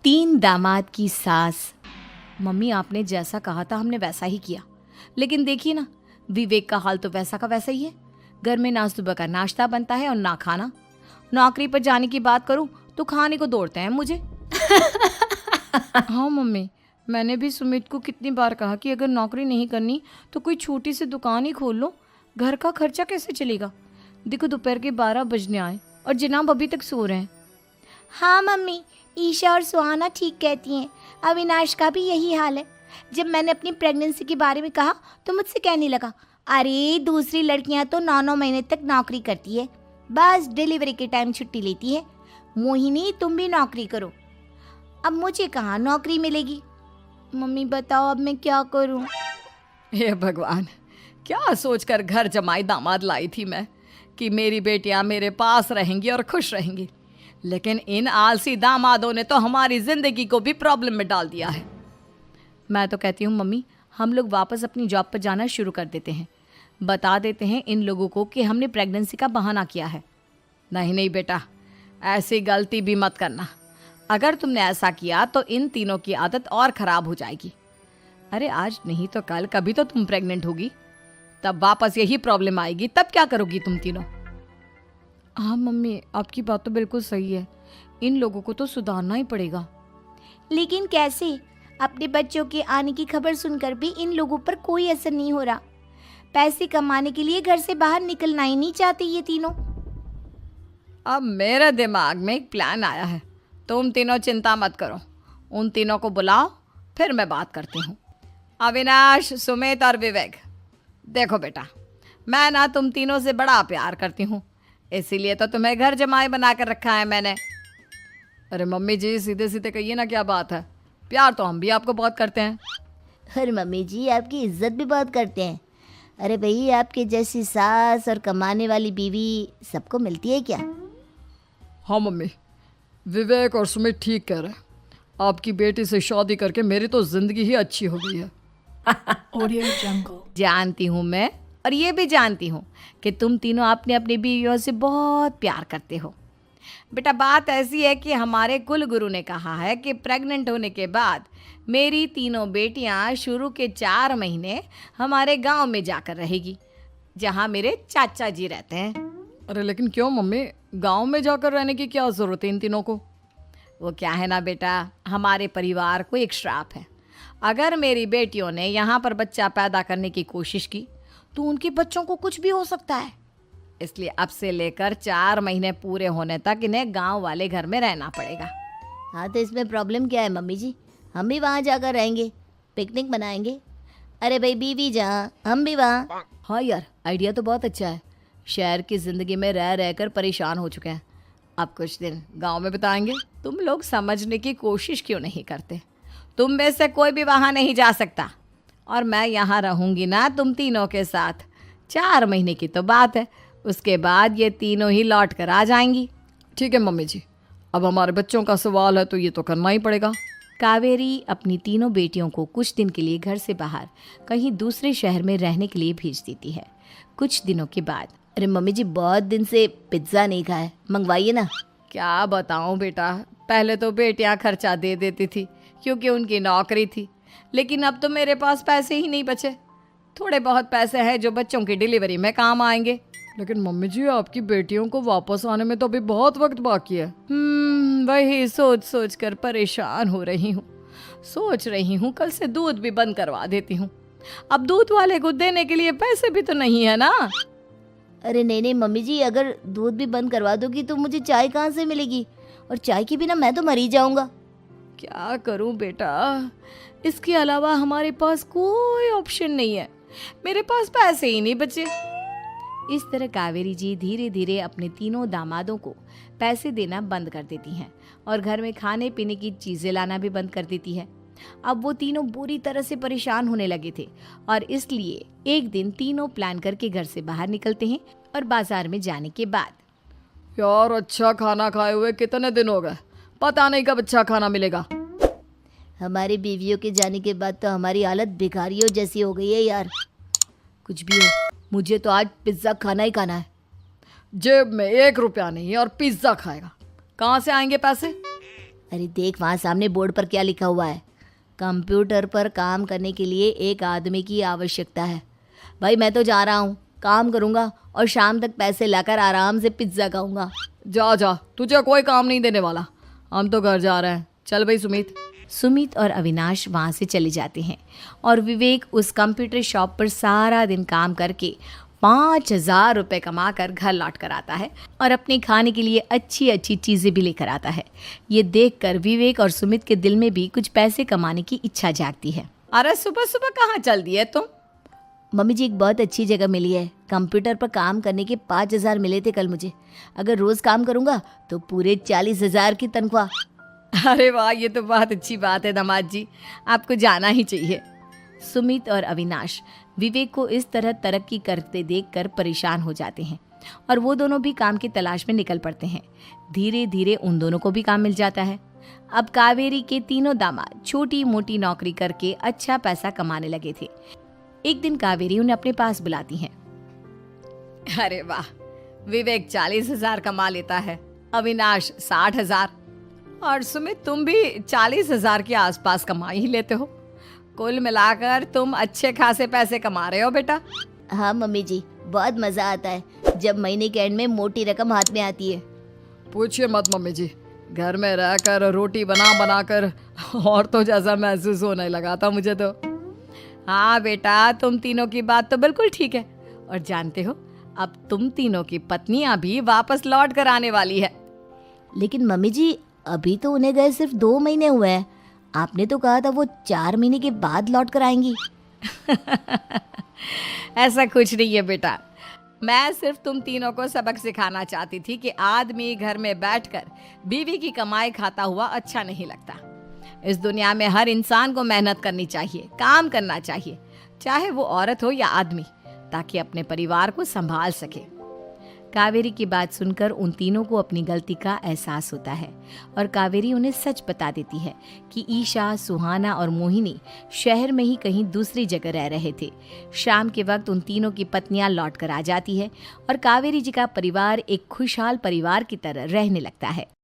तीन दामाद की सास। मम्मी आपने जैसा कहा था हमने वैसा ही किया, लेकिन देखिए ना, विवेक का हाल तो वैसा का वैसा ही है। घर में ना सुबह का नाश्ता बनता है और ना खाना। नौकरी पर जाने की बात करूं तो खाने को दौड़ते हैं मुझे। हाँ मम्मी, मैंने भी सुमित को कितनी बार कहा कि अगर नौकरी नहीं करनी तो कोई छोटी सी दुकान ही खोल लो, घर का खर्चा कैसे चलेगा। देखो दोपहर के 12 बजने आए और जनाब अभी तक सो रहे हैं। हाँ मम्मी, ईशा और सुहाना ठीक कहती हैं। अविनाश का भी यही हाल है। जब मैंने अपनी प्रेगनेंसी के बारे में कहा तो मुझसे कहने लगा, अरे दूसरी लड़कियां तो 9-9 महीने तक नौकरी करती है, बस डिलीवरी के टाइम छुट्टी लेती है। मोहिनी तुम भी नौकरी करो। अब मुझे कहाँ नौकरी मिलेगी। मम्मी बताओ अब मैं क्या करूँ। हे भगवान, क्या सोचकर घर जमाई दामाद लाई थी मैं कि मेरी बेटियां मेरे पास रहेंगी और खुश रहेंगी, लेकिन इन आलसी दामादों ने तो हमारी जिंदगी को भी प्रॉब्लम में डाल दिया है। मैं तो कहती हूँ मम्मी, हम लोग वापस अपनी जॉब पर जाना शुरू कर देते हैं। बता देते हैं इन लोगों को कि हमने प्रेगनेंसी का बहाना किया है। नहीं नहीं बेटा, ऐसी गलती भी मत करना। अगर तुमने ऐसा किया तो इन तीनों की आदत और ख़राब हो जाएगी। अरे आज नहीं तो कल कभी तो तुम प्रेग्नेंट होगी, तब वापस यही प्रॉब्लम आएगी। तब क्या करोगी तुम तीनों। हाँ मम्मी, आपकी बात तो बिल्कुल सही है। इन लोगों को तो सुधारना ही पड़ेगा। लेकिन कैसे? अपने बच्चों के आने की खबर सुनकर भी इन लोगों पर कोई असर नहीं हो रहा। पैसे कमाने के लिए घर से बाहर निकलना ही नहीं चाहते ये तीनों। अब मेरे दिमाग में एक प्लान आया है। तुम तीनों चिंता मत करो, उन तीनों को बुलाओ, फिर मैं बात करती हूँ। अविनाश, सुमित और विवेक, देखो बेटा, मैं ना तुम तीनों से बड़ा प्यार करती हूँ, इसीलिए तो तुम्हें घर जमाई बना कर रखा है मैंने। अरे मम्मी जी, सीधे सीधे कहिए ना, क्या बात है। प्यार तो हम भी आपको बहुत करते हैं। अरे मम्मी जी, आपकी इज्जत भी बहुत करते हैं। अरे भाई, आपके जैसी सास और कमाने वाली बीवी सबको मिलती है क्या? हाँ मम्मी, विवेक और सुमित ठीक कह रहे हैं। आपकी बेटी से शादी करके मेरी तो जिंदगी ही अच्छी हो गई है। ऑडियो जंगल। जानती हूँ मैं, और ये भी जानती हूँ कि तुम तीनों अपने अपनी बीवियों से बहुत प्यार करते हो। बेटा, बात ऐसी है कि हमारे कुल गुरु ने कहा है कि प्रेग्नेंट होने के बाद मेरी तीनों बेटियां शुरू के 4 महीने हमारे गांव में जाकर रहेगी, जहां मेरे चाचा जी रहते हैं। अरे लेकिन क्यों मम्मी, गांव में जाकर रहने की क्या ज़रूरत है इन तीनों को। वो क्या है ना बेटा, हमारे परिवार को एक श्राप है। अगर मेरी बेटियों ने यहाँ पर बच्चा पैदा करने की कोशिश की तो उनके बच्चों को कुछ भी हो सकता है। इसलिए अब से लेकर 4 महीने पूरे होने तक इन्हें गांव वाले घर में रहना पड़ेगा। हाँ तो इसमें प्रॉब्लम क्या है मम्मी जी? हम भी वहाँ जाकर रहेंगे, पिकनिक मनाएंगे। अरे भाई बीवी जहाँ, हम भी वहाँ। हाँ यार, आइडिया तो बहुत अच्छा है। शहर की ज़िंदगी में रह रहकर परेशान हो चुके हैं, अब कुछ दिन गांव में बिताएंगे। तुम लोग समझने की कोशिश क्यों नहीं करते। तुम में से कोई भी वहाँ नहीं जा सकता, और मैं यहाँ रहूँगी ना तुम तीनों के साथ। 4 महीने की तो बात है, उसके बाद ये तीनों ही लौट कर आ जाएंगी। ठीक है मम्मी जी, अब हमारे बच्चों का सवाल है तो ये तो करना ही पड़ेगा। कावेरी अपनी तीनों बेटियों को कुछ दिन के लिए घर से बाहर कहीं दूसरे शहर में रहने के लिए भेज देती है। कुछ दिनों के बाद, अरे मम्मी जी, बहुत दिन से पिज्ज़ा नहीं खाया, मंगवाइए ना। क्या बताऊं बेटा, पहले तो बेटियां खर्चा दे देती थी क्योंकि उनकी नौकरी थी, लेकिन अब तो मेरे पास पैसे ही नहीं बचे। थोड़े बहुत पैसे हैं जो बच्चों की डिलीवरी में काम आएंगे। लेकिन मम्मी जी, आपकी बेटियों को वापस आने में तो अभी बहुत वक्त बाकी है। वही सोच सोच कर परेशान हो रही हूँ। सोच रही हूँ कल से दूध भी बंद करवा देती हूँ। अब दूध वाले को देने के लिए पैसे भी तो नहीं है ना। अरे नहीं नहीं मम्मी जी, अगर दूध भी बंद करवा दोगी तो मुझे चाय कहाँ से मिलेगी? और चाय के बिना मैं तो मर ही जाऊंगा। क्या करूं बेटा, इसके अलावा हमारे पास कोई ऑप्शन नहीं है। मेरे पास पैसे ही नहीं बचे। इस तरह कावेरी जी धीरे धीरे अपने तीनों दामादों को पैसे देना बंद कर देती हैं और घर में खाने पीने की चीज़ें लाना भी बंद कर देती है। अब वो तीनों बुरी तरह से परेशान होने लगे थे, और इसलिए एक दिन तीनों प्लान करके घर से बाहर निकलते हैं। और बाजार में जाने के बाद, यार अच्छा खाना खाए हुए कितने दिन हो गए, पता नहीं कब अच्छा खाना मिलेगा। हमारी बीवियों के जाने के बाद तो हमारी हालत भिखारियों जैसी हो गई है यार। कुछ भी हो, मुझे तो आज पिज्ज़ा खाना ही खाना है। जेब में 1 रुपया नहीं है और पिज्ज़ा खाएगा, कहाँ से आएंगे पैसे। अरे देख वहाँ सामने बोर्ड पर क्या लिखा हुआ है, कंप्यूटर पर काम करने के लिए एक आदमी की आवश्यकता है। भाई मैं तो जा रहा हूँ, काम करूँगा और शाम तक पैसे लाकर आराम से पिज्ज़ा खाऊंगा। जा जा, तुझे कोई काम नहीं देने वाला, हम तो घर जा रहे हैं। चल भाई सुमित। सुमित और अविनाश वहाँ से चले जाते हैं और विवेक उस कंप्यूटर शॉप पर सारा दिन काम करके 5,000 रुपये कमा कर घर लौट कर आता है और अपने खाने के लिए अच्छी अच्छी चीज़ें भी लेकर आता है। ये देखकर विवेक और सुमित के दिल में भी कुछ पैसे कमाने की इच्छा जागती है। अरे सुबह सुबह कहाँ चल दिए तुम? मम्मी जी एक बहुत अच्छी जगह मिली है, कंप्यूटर पर काम करने के 5,000 मिले थे कल मुझे। अगर रोज़ काम करूँगा तो पूरे 40,000 की तनख्वाह। अरे वाह, ये तो बहुत अच्छी बात है दामाद जी, आपको जाना ही चाहिए। सुमित और अविनाश विवेक को इस तरह तरक्की करते देखकर परेशान हो जाते हैं और वो दोनों भी काम की तलाश में निकल पड़ते हैं। धीरे धीरे उन दोनों को भी काम मिल जाता है। अब कावेरी के तीनों दामाद छोटी मोटी नौकरी करके अच्छा पैसा कमाने लगे थे। एक दिन कावेरी उन्हें अपने पास बुलाती है। अरे वाह, विवेक 40,000 कमा लेता है, अविनाश 60,000 और सुमित तुम भी 40,000 के आसपास कमा ही लेते हो। कुल मिलाकर तुम अच्छे खासे पैसे कमा रहे हो बेटा। हाँ मम्मी जी, बहुत मज़ा आता है जब महीने के एंड में मोटी रकम हाथ में आती है। पूछिए मत मम्मी जी, घर में रहकर रोटी बना बना कर और तो जैसा महसूस होने लगा था मुझे तो। हाँ बेटा, तुम तीनों की बात तो बिल्कुल ठीक है। और जानते हो, अब तुम तीनों की पत्नियां भी वापस लौट कर आने वाली है। लेकिन मम्मी जी अभी तो उन्हें गए सिर्फ 2 महीने हुए हैं, आपने तो कहा था वो 4 महीने के बाद लौट कर आएंगी। ऐसा कुछ नहीं है बेटा, मैं सिर्फ तुम तीनों को सबक सिखाना चाहती थी कि आदमी घर में बैठकर बीवी की कमाई खाता हुआ अच्छा नहीं लगता। इस दुनिया में हर इंसान को मेहनत करनी चाहिए, काम करना चाहिए, चाहे वो औरत हो या आदमी, ताकि अपने परिवार को संभाल सके। कावेरी की बात सुनकर उन तीनों को अपनी गलती का एहसास होता है और कावेरी उन्हें सच बता देती है कि ईशा, सुहाना और मोहिनी शहर में ही कहीं दूसरी जगह रह रहे थे। शाम के वक्त उन तीनों की पत्नियां लौट कर आ जाती है और कावेरी जी का परिवार एक खुशहाल परिवार की तरह रहने लगता है।